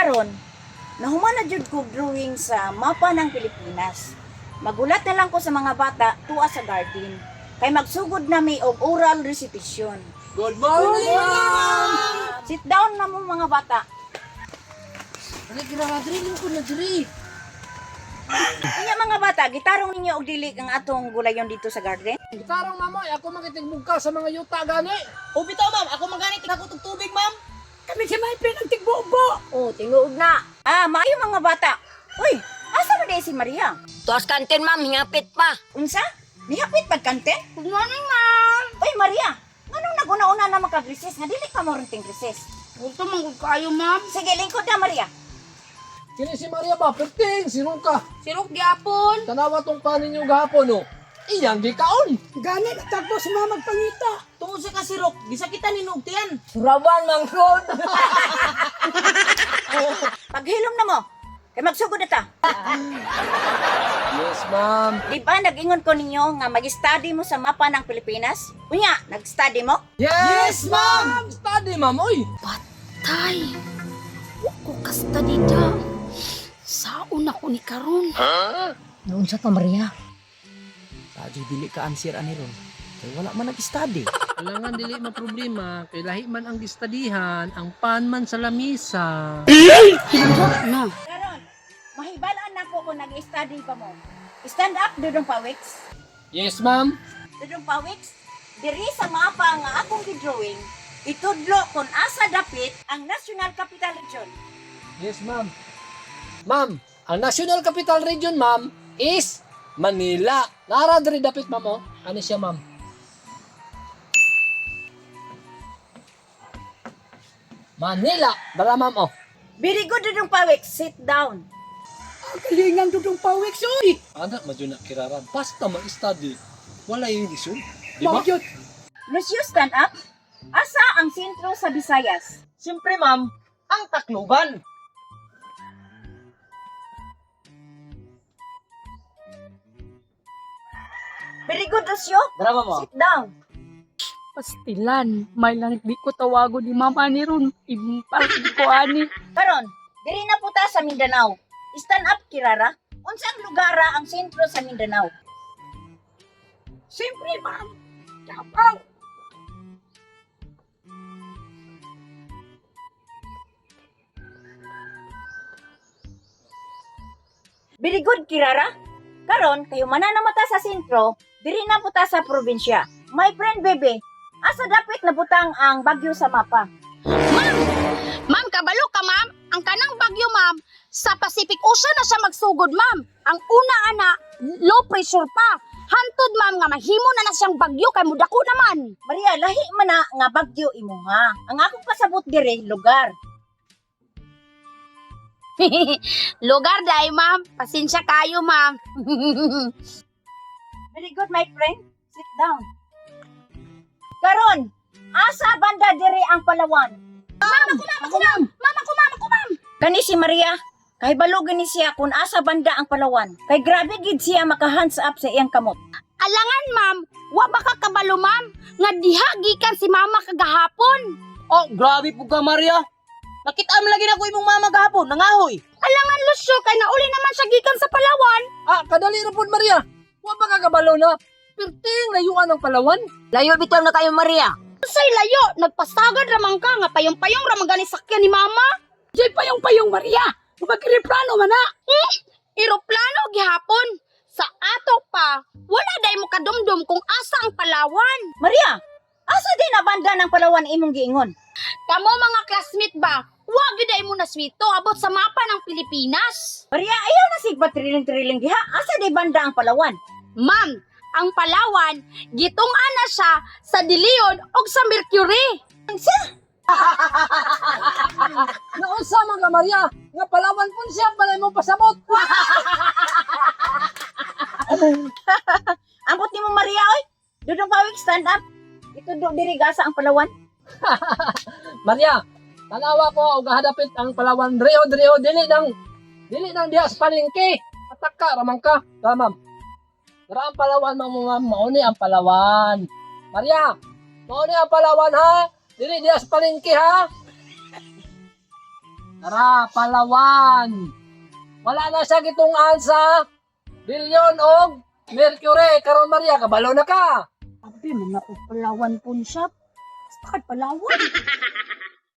karon, nahuman na jud ko drawing sa mapa ng Pilipinas. Magulat na lang ko sa mga bata tuwa sa garden. Kay magsugod na may og oral recitation. Good morning, ma'am! Sit down na mo mga bata. Ano ginadrilling ko na diri? Kaya mga bata, gitarong ninyo og dili ang atong gulayon dito sa garden. Gitarong mamoy, ako makitigbugka sa mga yuta gani. O bitaw ma'am, ako mangganit ako tug tubig ma'am. Kami si may pinagtigbubo. Oh, tinguog na. Maayo mga bata. Uy, asa ba si Maria? Tuas kantin ma'am, hingapit pa. Unsa? Nihapit pagkante? Good morning ma'am. Uy, Maria, nganong naguna-una na makagrisis nga dili ka mo rinting grisis? Gusto manggod kayo ma'am. Sige, lingkod na Maria. Kini si Maria ba? Perting, sinong ka? Sirok gyapon. Tanawa tong panin yung gahapon, no? Iyang di kaon. Gani natagpo si Mama magpangita. Tungod sa kasirok, gisakita ni Nugtian. Suraban mang road. Paghilom na mo. Kay magsugod na ta. Yes, ma'am. Di ba nag-ingon ko ninyo nga mag-study mo sa mapa ng Pilipinas? Unya, nag-study mo? Yes, ma'am! Study, ma'am, oy. Tay, ko kasta dita. Saon ako ni karon. Naunsa ka Maria? Sadyo dili ka answer ani ron. Kay wala man nag-study. Alangan dili man problema, kay lahi man ang gistadihan, ang pan man sa lamisa. Na, Karon, mahibalaan na ko kung nag-study pa mo. Stand up, Dudong Pawiks. Yes, ma'am. Dudong Pawiks, diri sa mapa nga akong gidrawing, itudlo kung asa dapit ang National Capital Region. Yes, ma'am. Ma'am, ang National Capital Region, ma'am, is Manila. Nara diri dapit, ma'am, oh. Ano siya, ma'am? Manila. Dara, ma'am, oh. Very good, Dudong Pawiks. Sit down. Ang galingang dudong pawiks, oy. Anak, madyo na kiraran. Basta mag-study. Wala yung lisod. Di ba? Magyot. Must you stand up? Asa ang sentro sa Visayas? Siyempre ma'am, ang Tacloban. Very good, Lucio. Drama mo. Sit down. pastilan. May langit di ko tawago ni Mama ni ron. Impal di ko ani. Karon, diri na puta sa Mindanao. Stand up, Kirara. Unsang lugara ang sentro sa Mindanao? Siyempre, ma'am. Davao. Very good, Kirara. Karon, kayo mananamata sa sentro, diri na puta sa probinsya. My friend, bebe, asa dapit na butang ang bagyo sa mapa? Ma'am, kabalo ka ma'am. Ang kanang bagyo ma'am, sa Pacific Ocean na siya magsugod ma'am. Ang una ana, low pressure pa. Hantod ma'am nga mahimo na siyang bagyo kay mudako naman. Maria, lahi man na nga bagyo imuha. Ang akong pasabot diri, lugar. Lugar dai ma'am. Pasensya kayo ma'am. Very good, my friend. Sit down. Karon, asa banda diri ang Palawan? Ako ma'am. Kani si Maria, kay balugin ni siya kung asa banda ang Palawan. Kay grabe gid siya maka-hands up sa iyang kamot. Alangan ma'am, wa ba ka kabalo ma'am? Nga diha gikan si mama kagahapon. Oh, grabe po ka Maria. Nakita mo lagi na ko imong mama gahapon, nangahoy. Alangan Lucio kay nauli naman siya gikan sa Palawan. Ah, kadali ra pud, Maria. Wa ba kagabalo na? Perting layuan ng Palawan. Layo bitaw na kayo Maria. Say layo, nagpasagad ramang ka nga payong-payong ramang gani sakyan ni mama. Diyan payong-payong, Maria. Magkiriplano man na. Eroplano gihapon. Sa ato pa, wala day mo kadumdum kung asa ang Palawan. Maria, asa din na banda ng Palawan imong giingon? Kamo mga classmate ba? Wa gyud day mo na swito abot sa mapa ng Pilipinas. Maria, ayaw na sigba triling-triling diha. Asa di banda ang Palawan? Ma'am, ang Palawan gitong-an na siya sa Dilion ug sa Mercury. Naunsa man ka, Maria? Nga Palawan pun siya balay mo pasabot. Ambot ni mo Maria, oy. Dudong Pawik, stand up. Ito do diri gasa ang Palawan. Maria, tanawa ko og hadapit ang Palawan Rio dili nang diha sa palengke. Ataka ramang ka. Ma'am. Dara ang Palawan ma'am, mauni ang Palawan. Maria, mauni ang Palawan ha. Dili diha sa palengke ha. Tara, Palawan. Wala na siya gitungan sa Bilyon og Mercury. Karon Maria, kabalo na ka. Abi, mga Palawan po siya. Basta Palawan.